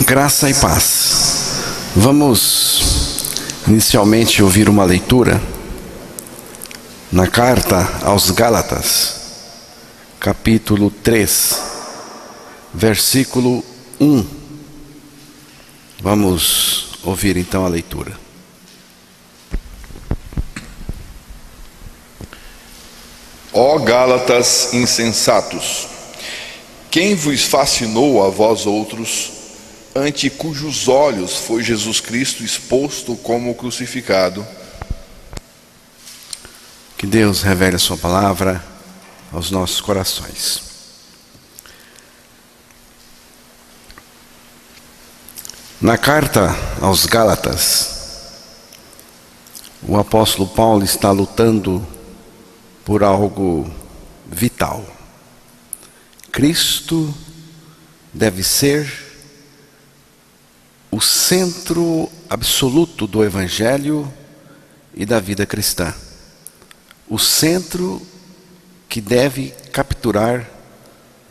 Graça e paz. Vamos inicialmente ouvir uma leitura na carta aos Gálatas, capítulo 3, versículo 1. Vamos ouvir então a leitura. Ó Gálatas insensatos, quem vos fascinou a vós outros, ante cujos olhos foi Jesus Cristo exposto como crucificado? Que Deus revele a sua palavra aos nossos corações. Na carta aos Gálatas, o apóstolo Paulo está lutando por algo vital. Cristo deve ser o centro absoluto do Evangelho e da vida cristã. O centro que deve capturar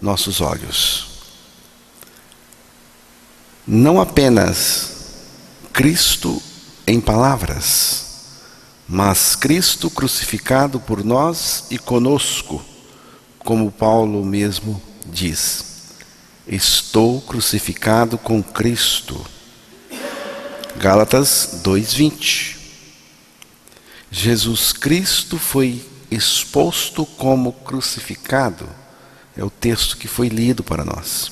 nossos olhos. Não apenas Cristo em palavras, mas Cristo crucificado por nós e conosco, como Paulo mesmo diz: estou crucificado com Cristo. Gálatas 2:20. Jesus Cristo foi exposto como crucificado. É o texto que foi lido para nós.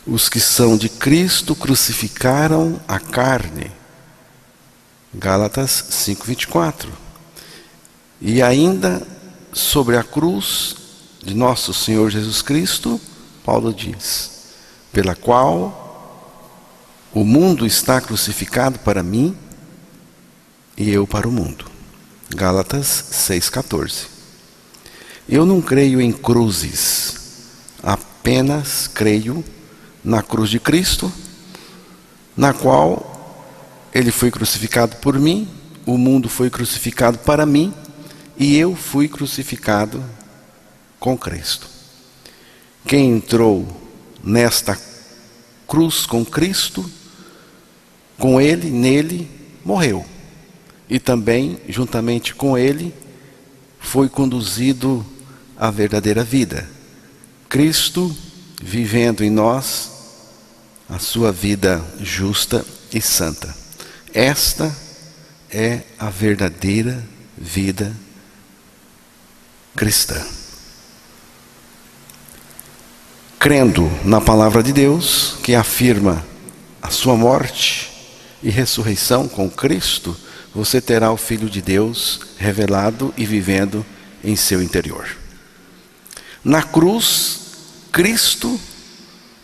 Os que são de Cristo crucificaram a carne. Gálatas 5:24. E ainda sobre a cruz de nosso Senhor Jesus Cristo, Paulo diz: pela qual o mundo está crucificado para mim e eu para o mundo. Gálatas 6:14. Eu não creio em cruzes, apenas creio na cruz de Cristo, na qual Ele foi crucificado por mim, o mundo foi crucificado para mim e eu fui crucificado com Cristo. Quem entrou nesta cruz com Cristo, com Ele, nele, morreu. E também, juntamente com Ele, foi conduzido à verdadeira vida. Cristo vivendo em nós a sua vida justa e santa. Esta é a verdadeira vida cristã. Crendo na palavra de Deus, que afirma a sua morte e ressurreição com Cristo, você terá o Filho de Deus revelado e vivendo em seu interior. Na cruz, Cristo,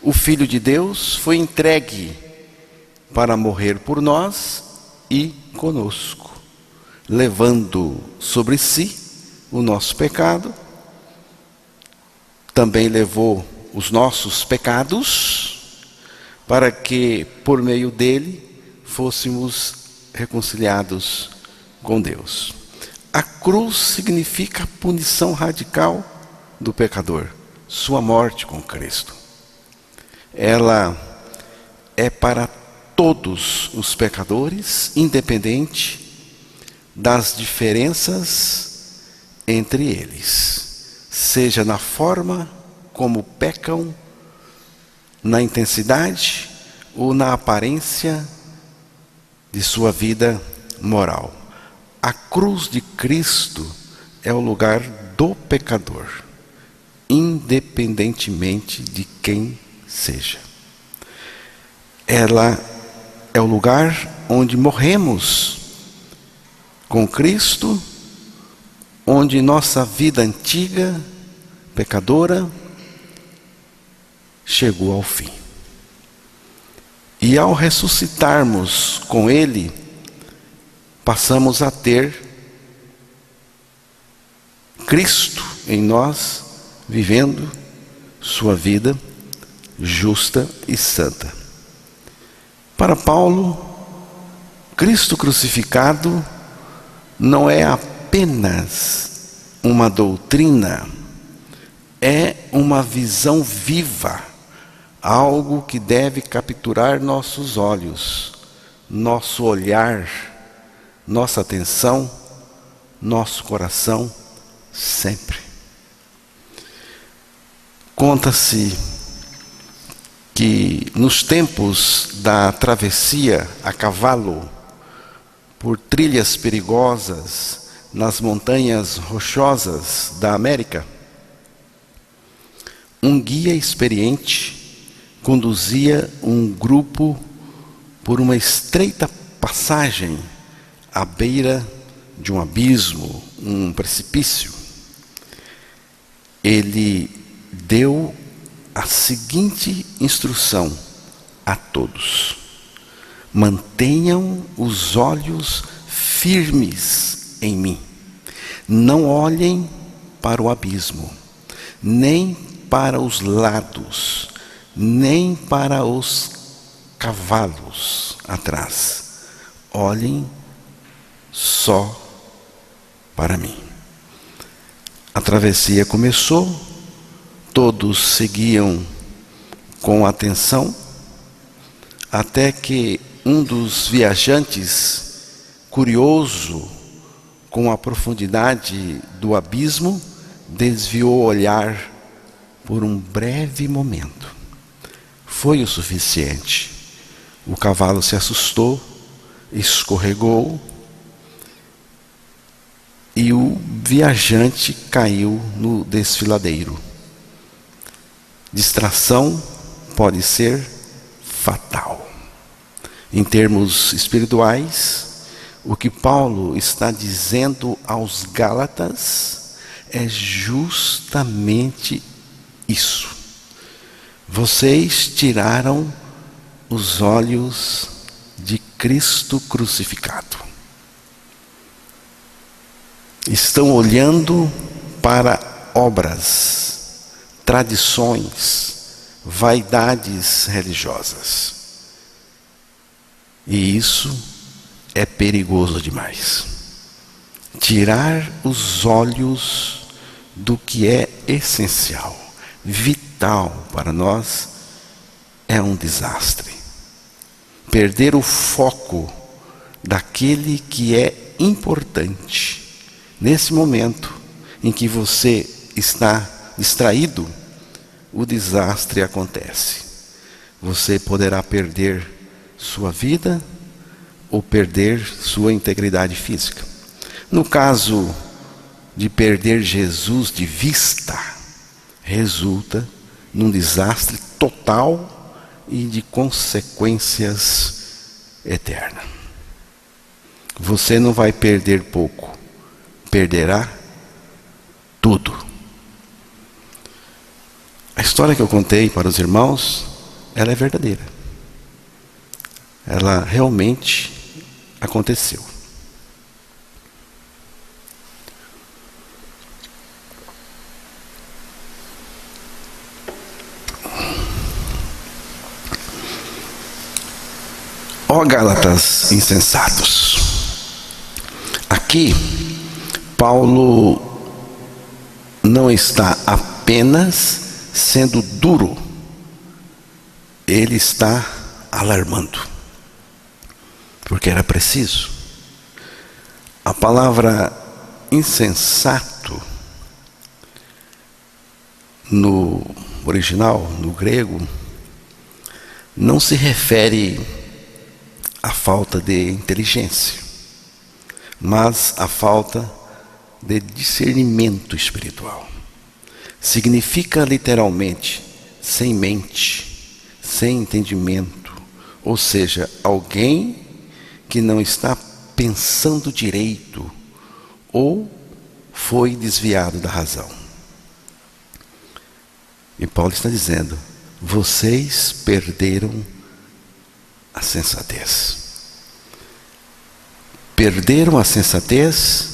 o Filho de Deus, foi entregue para morrer por nós e conosco, levando sobre si o nosso pecado. Também levou os nossos pecados, para que por meio dele fôssemos reconciliados com Deus. A cruz significa a punição radical do pecador, sua morte com Cristo. Ela é para todos os pecadores, independente das diferenças entre eles, seja na forma como pecam, na intensidade ou na aparência de sua vida moral. A cruz de Cristo é o lugar do pecador, independentemente de quem seja. Ela é o lugar onde morremos com Cristo, onde nossa vida antiga, pecadora, chegou ao fim. E ao ressuscitarmos com Ele, passamos a ter Cristo em nós, vivendo sua vida justa e santa. Para Paulo, Cristo crucificado não é apenas uma doutrina, é uma visão viva algo que deve capturar nossos olhos, nosso olhar, nossa atenção, nosso coração, sempre. Conta-se que nos tempos da travessia a cavalo por trilhas perigosas nas montanhas rochosas da América, um guia experiente conduzia um grupo por uma estreita passagem à beira de um abismo, um precipício. Ele deu a seguinte instrução a todos: mantenham os olhos firmes em mim. Não olhem para o abismo, nem para os lados, nem para os cavalos atrás. Olhem só para mim. A travessia começou, todos seguiam com atenção, até que um dos viajantes, curioso com a profundidade do abismo, desviou o olhar por um breve momento. Foi o suficiente. O cavalo se assustou, escorregou e o viajante caiu no desfiladeiro. Distração pode ser fatal. Em termos espirituais, o que Paulo está dizendo aos Gálatas é justamente isso. Vocês tiraram os olhos de Cristo crucificado. Estão olhando para obras, tradições, vaidades religiosas. E isso é perigoso demais. Tirar os olhos do que é essencial, vital para nós, é um desastre. Perder o foco daquele que é importante. Nesse momento em que você está distraído, o desastre acontece. Você poderá perder sua vida ou perder sua integridade física. No caso de perder Jesus de vista, resulta num desastre total e de consequências eternas. Você não vai perder pouco, perderá tudo. A história que eu contei para os irmãos, ela é verdadeira. Ela realmente aconteceu. Ó Gálatas insensatos. Aqui, Paulo não está apenas sendo duro, ele está alarmando, porque era preciso. A palavra insensato, no original, no grego, não se refere à falta de inteligência, mas à falta de discernimento espiritual. Significa literalmente sem mente, sem entendimento, ou seja, alguém que não está pensando direito ou foi desviado da razão. E Paulo está dizendo: vocês perderam a sensatez. Perderam a sensatez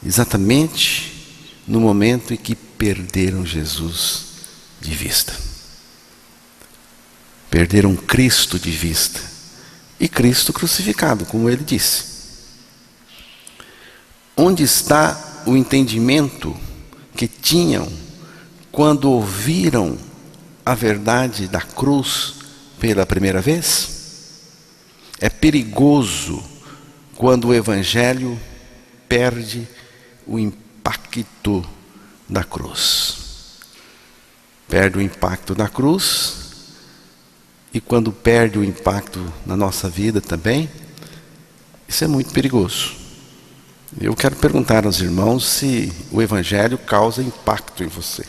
exatamente no momento em que perderam Jesus de vista. Perderam Cristo de vista. E Cristo crucificado, como ele disse. Onde está o entendimento que tinham quando ouviram a verdade da cruz pela primeira vez? É perigoso quando o Evangelho perde o impacto da cruz. Perde o impacto da cruz, e quando perde o impacto na nossa vida também, isso é muito perigoso. Eu quero perguntar aos irmãos se o Evangelho causa impacto em você.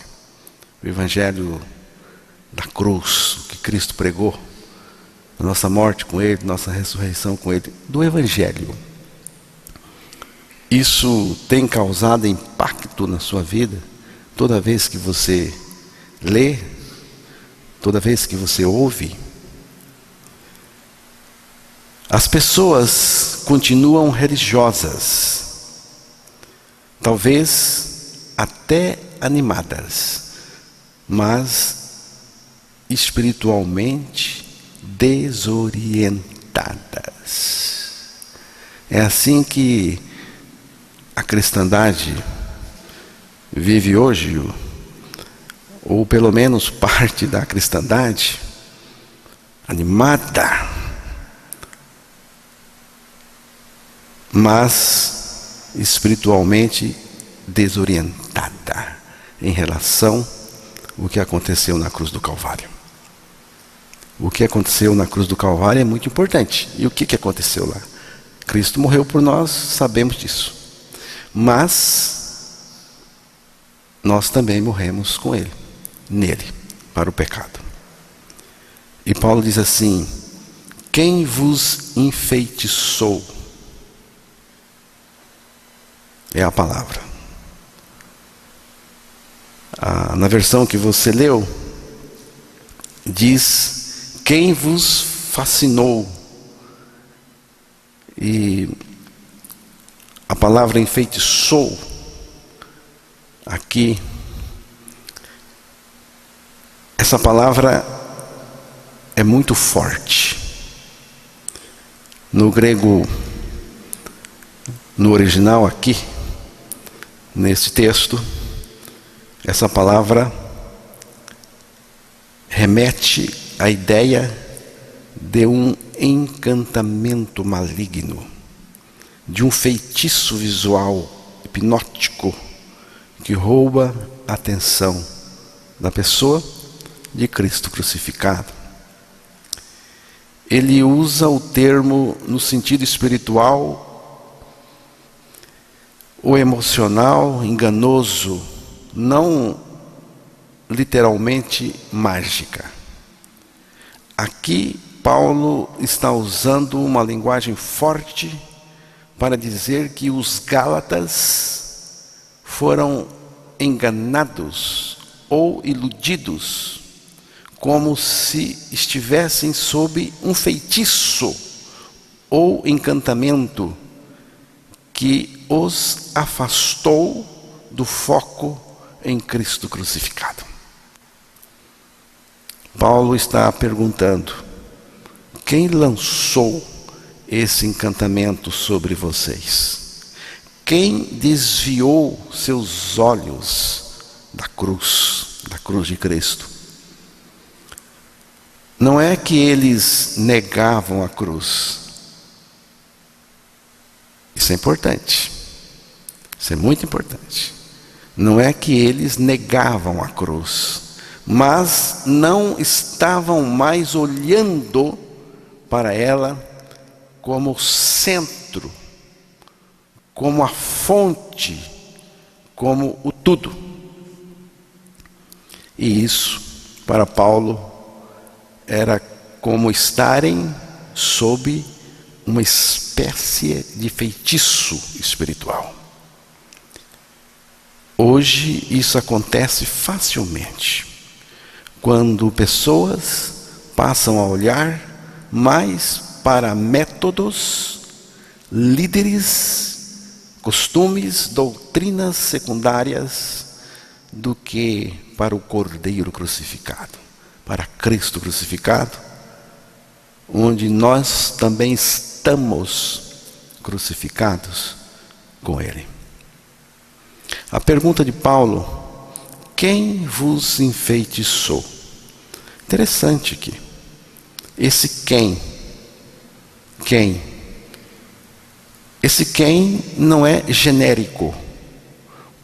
O Evangelho da cruz, que Cristo pregou, a nossa morte com Ele, nossa ressurreição com Ele, do Evangelho. Isso tem causado impacto na sua vida toda vez que você lê, toda vez que você ouve? As pessoas continuam religiosas, talvez até animadas, mas espiritualmente desorientadas. É assim que a cristandade vive hoje, ou pelo menos parte da cristandade, animada, mas espiritualmente desorientada em relação ao que aconteceu na cruz do Calvário. O que aconteceu na cruz do Calvário é muito importante. E o que aconteceu lá? Cristo morreu por nós, sabemos disso. Mas nós também morremos com Ele, nele, para o pecado. E Paulo diz assim: quem vos enfeitiçou? É a palavra. Na versão que você leu, diz: quem vos fascinou? E a palavra enfeitiçou, aqui, essa palavra é muito forte. No grego, no original aqui, nesse texto, essa palavra remete à ideia de um encantamento maligno, de um feitiço visual hipnótico que rouba a atenção da pessoa de Cristo crucificado. Ele usa o termo no sentido espiritual ou emocional, enganoso, não literalmente mágica. Aqui Paulo está usando uma linguagem forte para dizer que os Gálatas foram enganados ou iludidos, como se estivessem sob um feitiço ou encantamento que os afastou do foco em Cristo crucificado. Paulo está perguntando: quem lançou esse encantamento sobre vocês? Quem desviou seus olhos da cruz de Cristo? Não é que eles negavam a cruz. Isso é importante. Isso é muito importante. Não é que eles negavam a cruz, mas não estavam mais olhando para ela como centro, como a fonte, como o tudo. E isso, para Paulo, era como estarem sob uma espécie de feitiço espiritual. Hoje isso acontece facilmente, quando pessoas passam a olhar mais para métodos, líderes, costumes, doutrinas secundárias, do que para o Cordeiro crucificado, para Cristo crucificado, onde nós também estamos crucificados com Ele. A pergunta de Paulo: quem vos enfeitiçou? Interessante aqui. Esse quem. Esse quem não é genérico.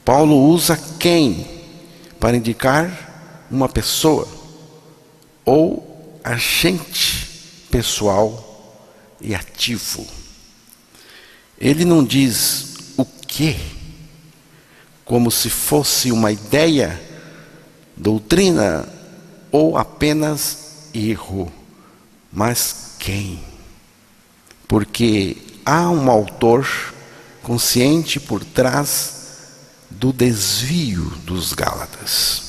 Paulo usa quem para indicar uma pessoa ou agente pessoal e ativo. Ele não diz o que, como se fosse uma ideia, doutrina ou apenas erro, mas quem? Porque há um autor consciente por trás do desvio dos Gálatas.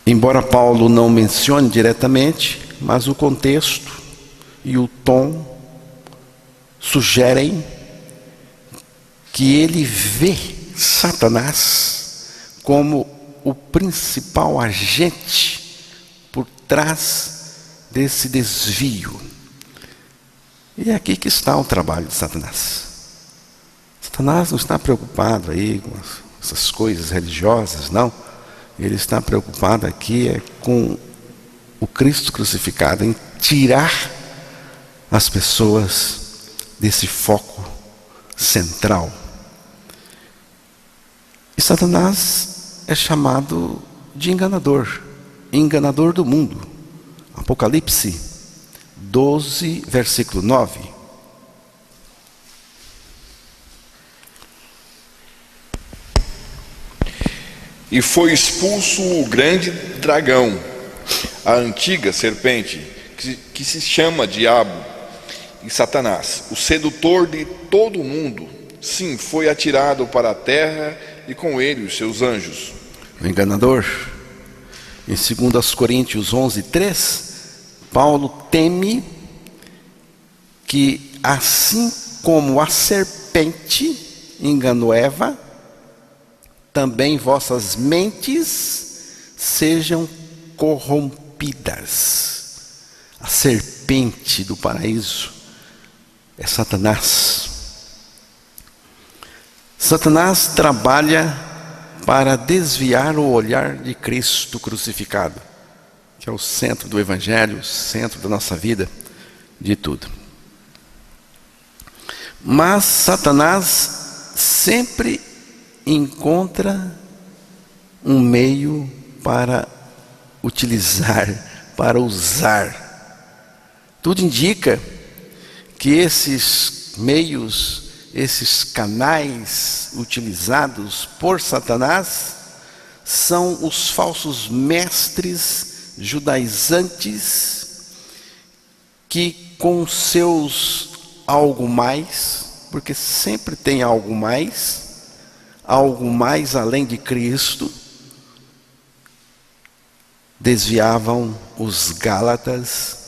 Embora Paulo não mencione diretamente, mas o contexto e o tom sugerem que ele vê Satanás como o principal agente por trás desse desvio. E é aqui que está o trabalho de Satanás. Satanás não está preocupado aí com essas coisas religiosas, não. Ele está preocupado aqui com o Cristo crucificado, em tirar as pessoas desse foco central. E Satanás é chamado de enganador do mundo. Apocalipse 12, versículo 9. E foi expulso o grande dragão, a antiga serpente, que se chama Diabo e Satanás, o sedutor de todo o mundo. Sim, foi atirado para a terra e com ele os seus anjos. O enganador. Em 2 Coríntios 11, 3, Paulo teme que, assim como a serpente enganou Eva, também vossas mentes sejam corrompidas. A serpente do paraíso é Satanás. Satanás trabalha para desviar o olhar de Cristo crucificado, que é o centro do Evangelho, o centro da nossa vida, de tudo. Mas Satanás sempre encontra um meio para utilizar, para usar. Tudo indica que esses meios, esses canais utilizados por Satanás são os falsos mestres judaizantes que, com seus algo mais, porque sempre tem algo mais além de Cristo, desviavam os Gálatas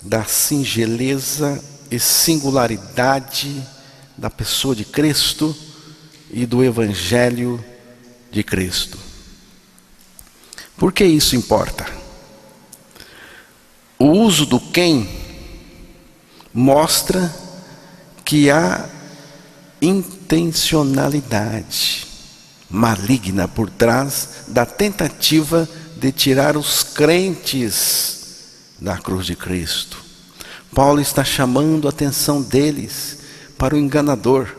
da singeleza e singularidade da pessoa de Cristo e do Evangelho de Cristo. Por que isso importa? O uso do quem mostra que há intencionalidade maligna por trás da tentativa de tirar os crentes da cruz de Cristo. Paulo está chamando a atenção deles para o enganador,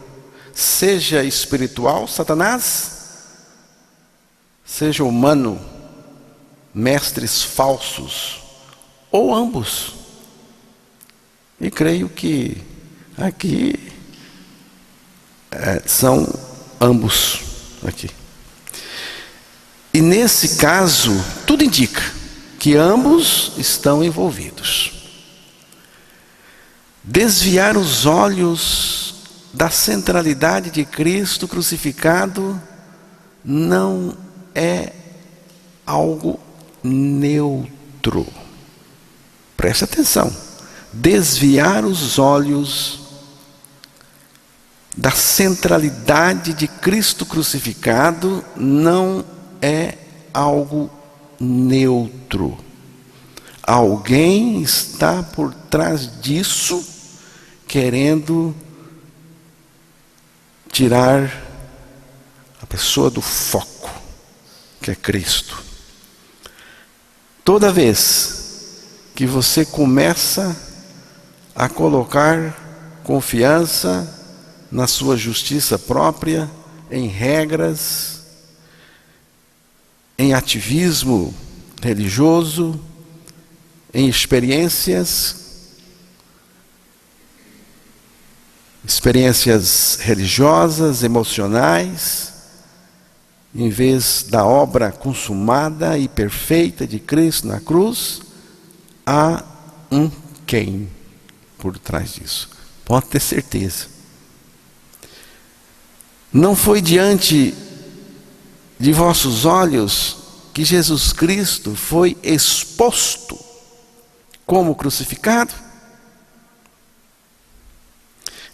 seja espiritual, Satanás, seja humano, mestres falsos, ou ambos. E creio que aqui são ambos aqui. E nesse caso, tudo indica que ambos estão envolvidos. Desviar os olhos da centralidade de Cristo crucificado não é algo neutro. Preste atenção. Desviar os olhos da centralidade de Cristo crucificado não é algo neutro. Alguém está por trás disso, querendo tirar a pessoa do foco, que é Cristo. Toda vez que você começa a colocar confiança na sua justiça própria, em regras, em ativismo religioso, em experiências religiosas, emocionais, em vez da obra consumada e perfeita de Cristo na cruz, há um quem por trás disso. Pode ter certeza. Não foi diante de vossos olhos que Jesus Cristo foi exposto como crucificado?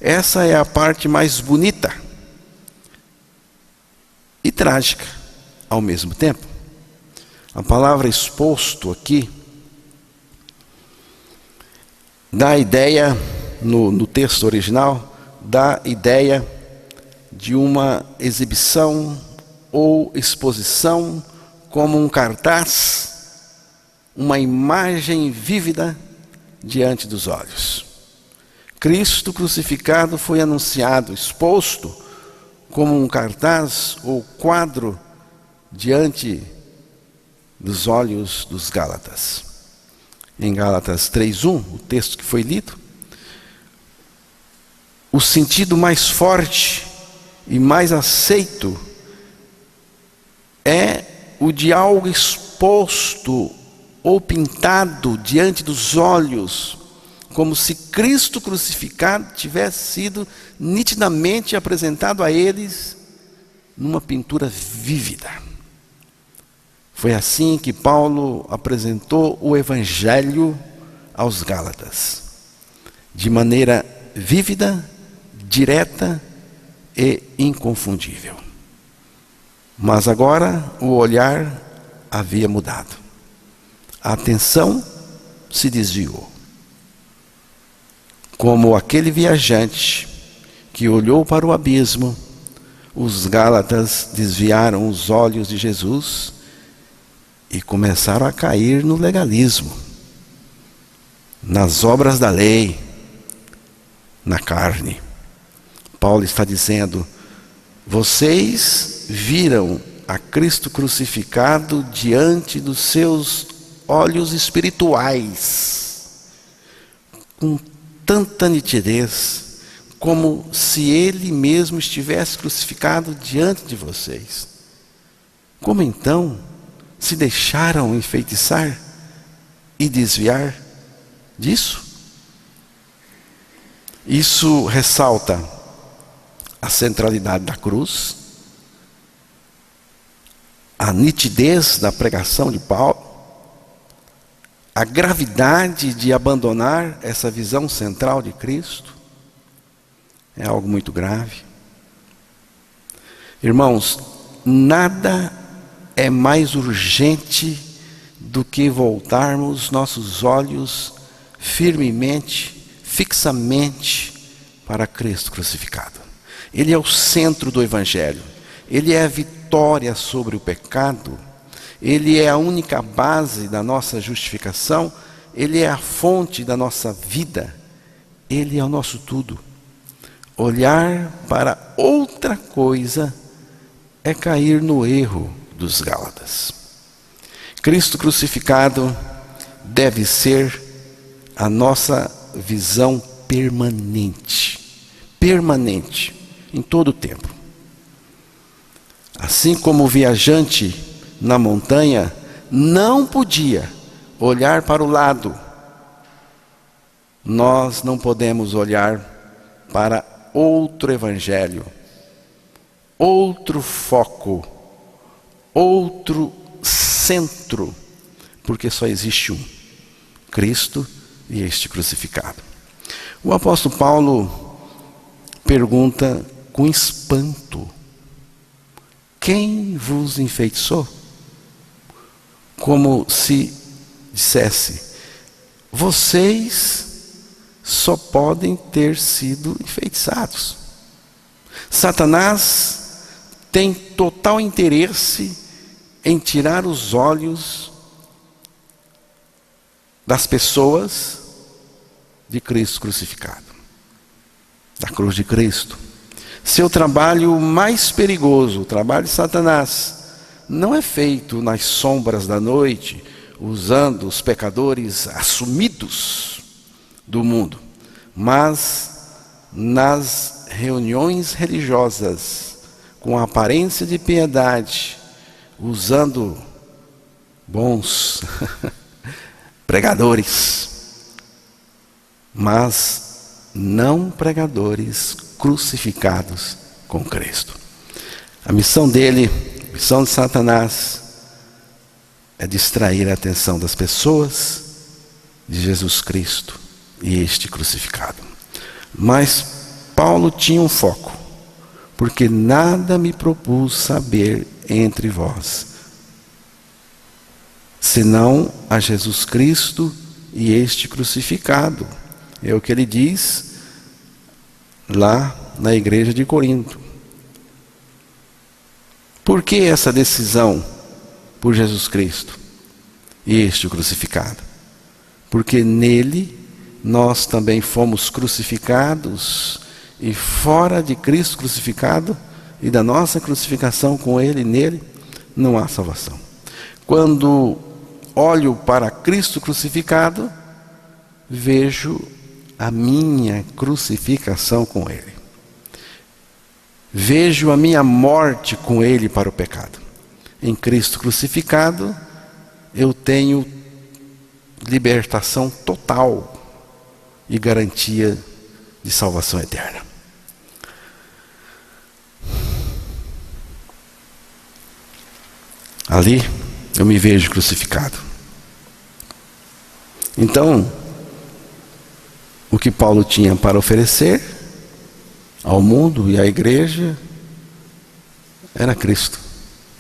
Essa é a parte mais bonita e trágica ao mesmo tempo. A palavra exposto aqui dá a ideia, no texto original, dá a ideia de uma exibição ou exposição como um cartaz, uma imagem vívida diante dos olhos. Cristo crucificado foi anunciado, exposto como um cartaz ou quadro diante dos olhos dos Gálatas. Em Gálatas 3:1, o texto que foi lido, o sentido mais forte e mais aceito é o de algo exposto ou pintado diante dos olhos, como se Cristo crucificado tivesse sido nitidamente apresentado a eles numa pintura vívida. Foi assim que Paulo apresentou o Evangelho aos Gálatas, de maneira vívida, direta e inconfundível. Mas agora o olhar havia mudado. A atenção se desviou. Como aquele viajante que olhou para o abismo, os Gálatas desviaram os olhos de Jesus e começaram a cair no legalismo, nas obras da lei, na carne. Paulo está dizendo: vocês viram a Cristo crucificado diante dos seus olhos espirituais, com tanta nitidez, como se Ele mesmo estivesse crucificado diante de vocês. Como então se deixaram enfeitiçar e desviar disso? Isso ressalta a centralidade da cruz, a nitidez da pregação de Paulo, a gravidade de abandonar essa visão central de Cristo. É algo muito grave. Irmãos, nada é mais urgente do que voltarmos nossos olhos firmemente, fixamente para Cristo crucificado. Ele é o centro do Evangelho. Ele é a vitória sobre o pecado. Ele é a única base da nossa justificação. Ele é a fonte da nossa vida. Ele é o nosso tudo. Olhar para outra coisa é cair no erro dos Gálatas. Cristo crucificado deve ser a nossa visão permanente, em todo o tempo. Assim como o viajante na montanha não podia olhar para o lado, nós não podemos olhar para outro evangelho, outro foco, outro centro, porque só existe um: Cristo e este crucificado. O apóstolo Paulo pergunta com espanto: quem vos enfeitiçou? Como se dissesse: vocês só podem ter sido enfeitiçados. Satanás tem total interesse em tirar os olhos das pessoas de Cristo crucificado, da cruz de Cristo. Seu trabalho mais perigoso, o trabalho de Satanás, não é feito nas sombras da noite, usando os pecadores assumidos do mundo, mas nas reuniões religiosas, com aparência de piedade, usando bons pregadores, mas não pregadores crucificados com Cristo. A missão dele, a missão de Satanás, é distrair a atenção das pessoas de Jesus Cristo e este crucificado. Mas Paulo tinha um foco, porque nada me propus saber entre vós, senão a Jesus Cristo e este crucificado. É o que ele diz lá na igreja de Corinto. Por que essa decisão por Jesus Cristo e este crucificado? Porque nele nós também fomos crucificados, e fora de Cristo crucificado e da nossa crucificação com ele, nele, não há salvação. Quando olho para Cristo crucificado, vejo a minha crucificação com ele. Vejo a minha morte com ele para o pecado. Em Cristo crucificado, eu tenho libertação total e garantia de salvação eterna. Ali eu me vejo crucificado. Então, o que Paulo tinha para oferecer ao mundo e à igreja era Cristo,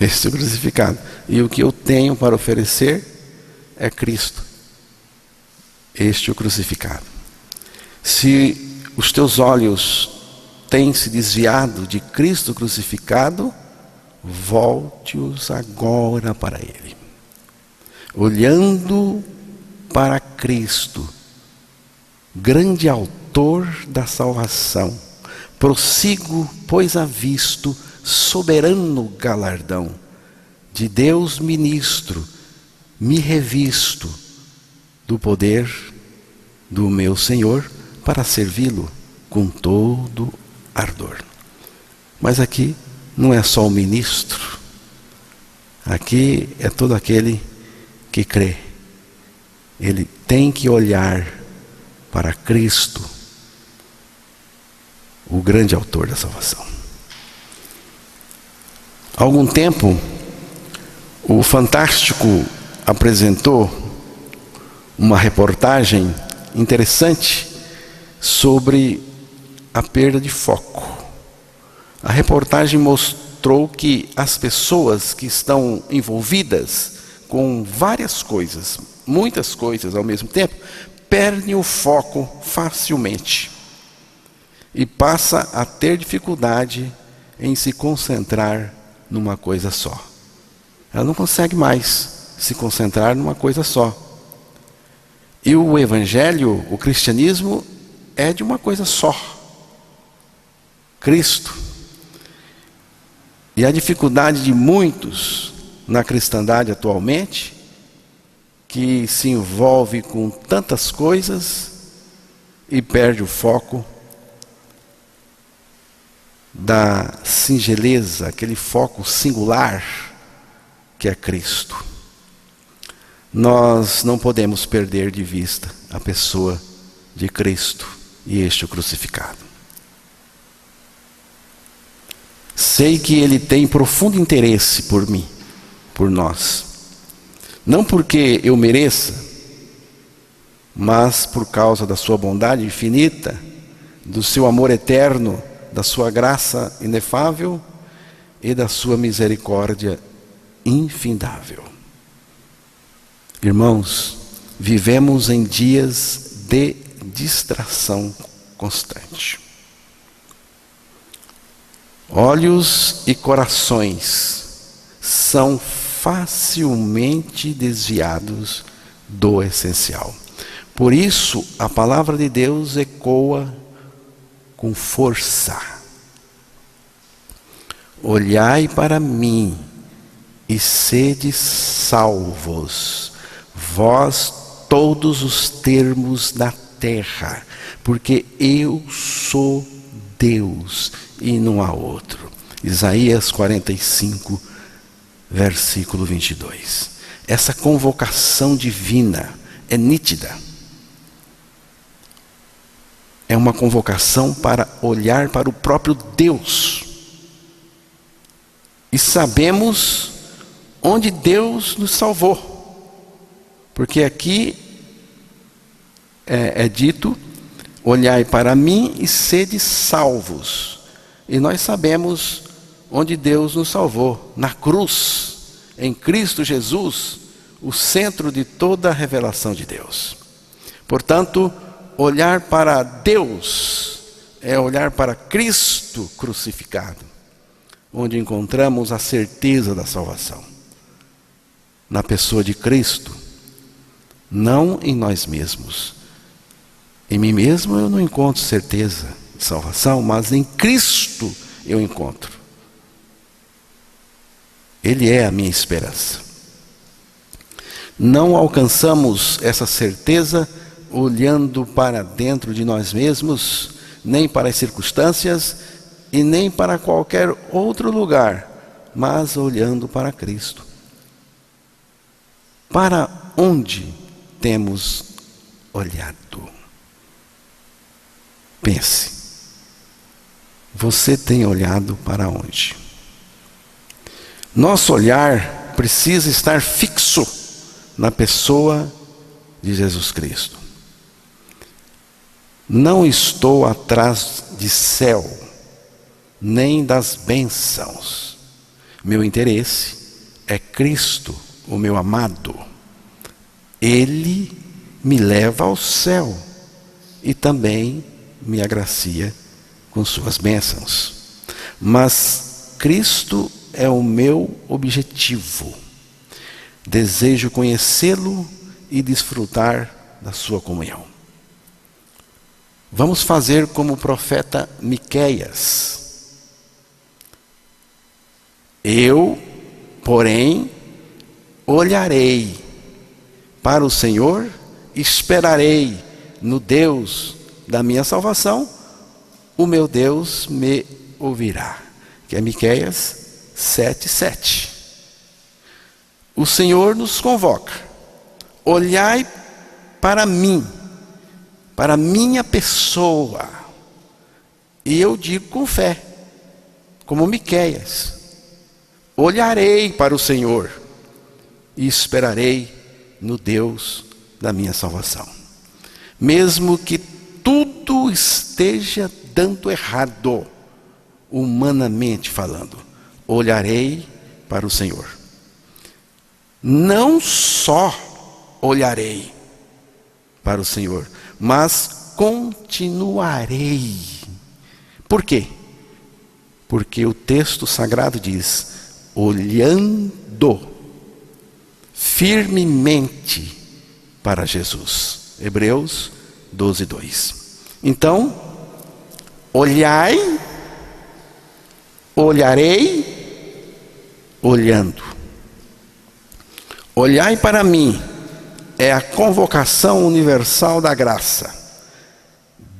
este crucificado. E o que eu tenho para oferecer é Cristo, este o crucificado. Se os teus olhos têm se desviado de Cristo crucificado, volte-os agora para Ele. Olhando para Cristo, grande autor da salvação, prossigo, pois avisto soberano galardão de Deus ministro, me revisto do poder do meu Senhor para servi-lo com todo ardor. Mas aqui não é só o ministro, aqui é todo aquele que crê. Ele tem que olhar para Cristo, o grande autor da salvação. Há algum tempo, o Fantástico apresentou uma reportagem interessante sobre a perda de foco. A reportagem mostrou que as pessoas que estão envolvidas com várias coisas, muitas coisas ao mesmo tempo, perdem o foco facilmente e passa a ter dificuldade em se concentrar numa coisa só. Ela não consegue mais se concentrar numa coisa só. E o evangelho, o cristianismo, é de uma coisa só: Cristo. E a dificuldade de muitos na cristandade atualmente, que se envolve com tantas coisas e perde o foco da singeleza, aquele foco singular que é Cristo. Nós não podemos perder de vista a pessoa de Cristo e este o crucificado. Sei que Ele tem profundo interesse por mim, por nós. Não porque eu mereça, mas por causa da sua bondade infinita, do seu amor eterno, da sua graça inefável e da sua misericórdia infindável. Irmãos, vivemos em dias de distração constante. Olhos e corações são facilmente desviados do essencial. Por isso, a palavra de Deus ecoa com força. Olhai para mim e sede salvos, vós todos os termos da terra, porque eu sou Deus e não há outro. Isaías 45, versículo 22. Essa convocação divina é nítida. É uma convocação para olhar para o próprio Deus. E sabemos onde Deus nos salvou. Porque aqui é dito, olhai para mim e sede salvos. E nós sabemos onde Deus nos salvou, na cruz, em Cristo Jesus, o centro de toda a revelação de Deus. Portanto, olhar para Deus é olhar para Cristo crucificado, onde encontramos a certeza da salvação. Na pessoa de Cristo, não em nós mesmos. Em mim mesmo eu não encontro certeza de salvação, mas em Cristo eu encontro. Ele é a minha esperança. Não alcançamos essa certeza olhando para dentro de nós mesmos, nem para as circunstâncias e nem para qualquer outro lugar, mas olhando para Cristo. Para onde temos olhado? Pense. Você tem olhado para onde? Nosso olhar precisa estar fixo na pessoa de Jesus Cristo. Não estou atrás de céu, nem das bênçãos. Meu interesse é Cristo, o meu amado. Ele me leva ao céu e também me agracia com suas bênçãos. Mas Cristo é o meu objetivo. Desejo conhecê-lo e desfrutar da sua comunhão. Vamos fazer como o profeta Miqueias. Eu, porém, olharei para o Senhor, esperarei no Deus da minha salvação, o meu Deus me ouvirá. Que é Miqueias 7:7. O Senhor nos convoca. Olhai para mim, para minha pessoa. E eu digo com fé, como Miqueias: olharei para o Senhor e esperarei no Deus da minha salvação. Mesmo que tudo esteja dando errado, humanamente falando, olharei para o Senhor. Não só olharei para o Senhor, mas continuarei. Por quê? Porque o texto sagrado diz: olhando firmemente para Jesus. Hebreus 12:2. Então, olhai, olharei, olhando. Olhai para mim é a convocação universal da graça.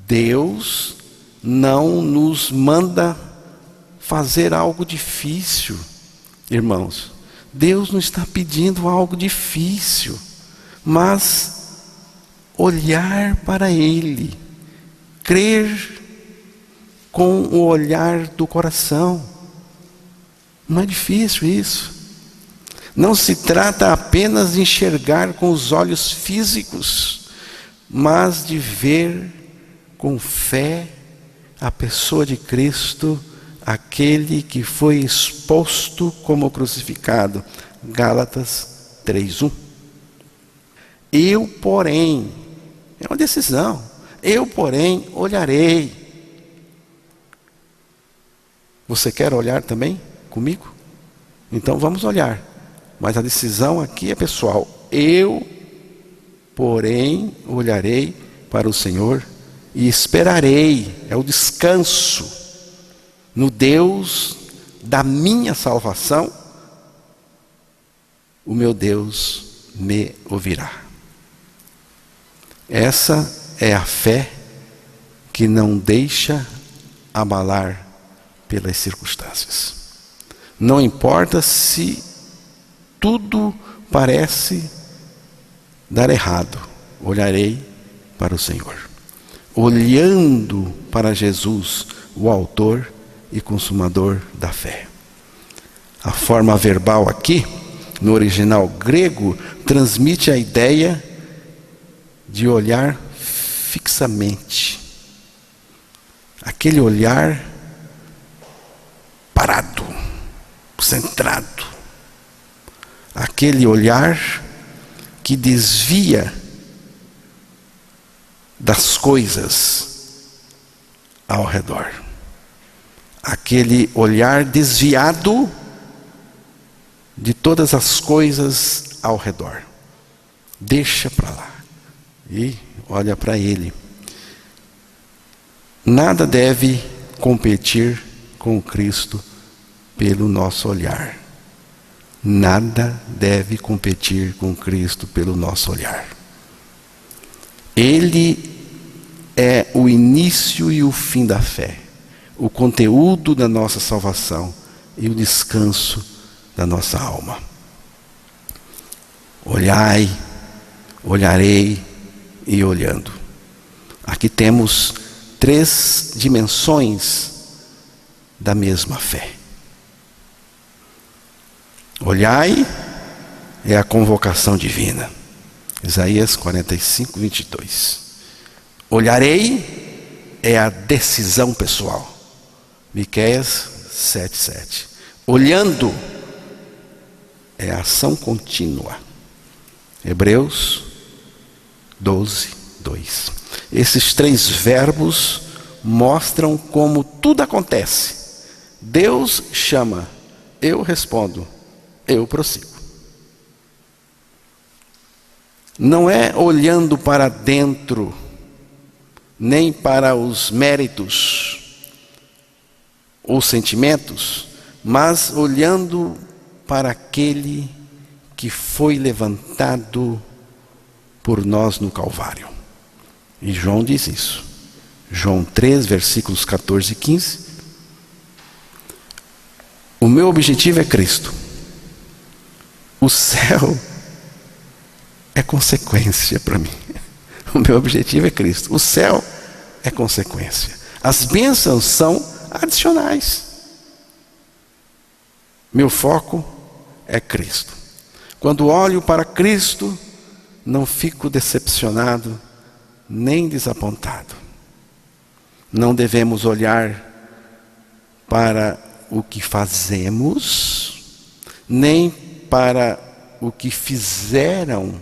Deus não nos manda fazer algo difícil, irmãos. Deus não está pedindo algo difícil, mas olhar para Ele, crer com o olhar do coração. Não é difícil isso. Não se trata apenas de enxergar com os olhos físicos, mas de ver com fé a pessoa de Cristo, aquele que foi exposto como crucificado. Gálatas 3:1. Eu, porém, é uma decisão. Eu, porém, olharei. Você quer olhar também comigo? Então vamos olhar. Mas a decisão aqui é pessoal. Eu porém olharei para o Senhor e esperarei, é o descanso, no Deus da minha salvação, o meu Deus me ouvirá. Essa é a fé que não deixa abalar pelas circunstâncias. Não importa se tudo parece dar errado, olharei para o Senhor. Olhando para Jesus, o autor e consumador da fé. A forma verbal aqui, no original grego, transmite a ideia de olhar fixamente. Aquele olhar parado, centrado. Aquele olhar que desvia das coisas ao redor. Aquele olhar desviado de todas as coisas ao redor. Deixa para lá e olha para Ele. Nada deve competir com Cristo pelo nosso olhar. Nada deve competir com Cristo pelo nosso olhar. Ele é o início e o fim da fé, o conteúdo da nossa salvação e o descanso da nossa alma. Olhai, olharei e olhando. Aqui temos 3 dimensões da mesma fé. Olhai é a convocação divina. Isaías 45, 22. Olharei é a decisão pessoal. Miqueias 7, 7. Olhando é a ação contínua. Hebreus 12, 2. Esses 3 verbos mostram como tudo acontece. Deus chama, eu respondo, eu prossigo. Não é olhando para dentro, nem para os méritos ou sentimentos, mas olhando para aquele que foi levantado por nós no Calvário. E João diz isso. João 3, versículos 14 e 15. O meu objetivo é Cristo. O céu é consequência para mim. O meu objetivo é Cristo. O céu é consequência. As bênçãos são adicionais. Meu foco é Cristo. Quando olho para Cristo, não fico decepcionado nem desapontado. Não devemos olhar para o que fazemos, nem para o que fizeram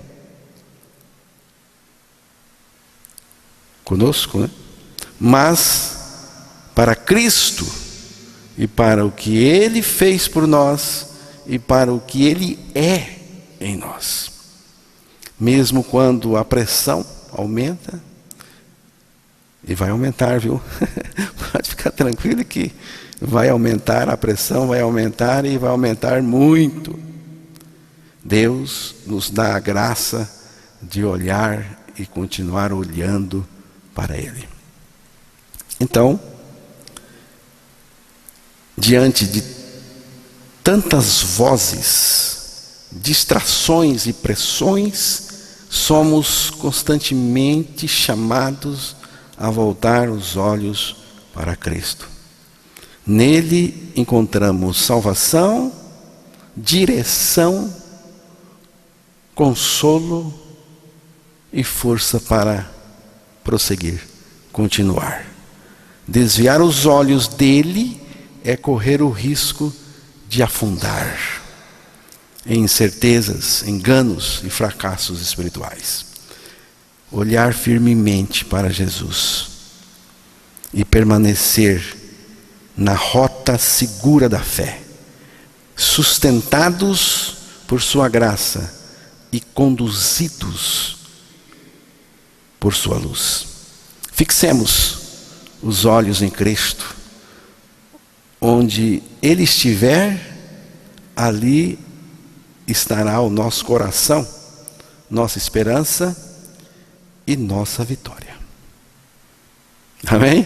conosco, né? Mas para Cristo e para o que Ele fez por nós e para o que Ele é em nós. Mesmo quando a pressão aumenta, e vai aumentar, viu? Pode ficar tranquilo que vai aumentar, a pressão vai aumentar e vai aumentar muito. Deus nos dá a graça de olhar e continuar olhando para Ele. Então, diante de tantas vozes, distrações e pressões, somos constantemente chamados a voltar os olhos para Cristo. Nele encontramos salvação, direção, consolo e força para prosseguir, continuar. Desviar os olhos dele é correr o risco de afundar em incertezas, enganos e fracassos espirituais. Olhar firmemente para Jesus e permanecer na rota segura da fé, sustentados por sua graça e conduzidos por sua luz. Fixemos os olhos em Cristo. Onde Ele estiver, ali estará o nosso coração, nossa esperança e nossa vitória. Amém?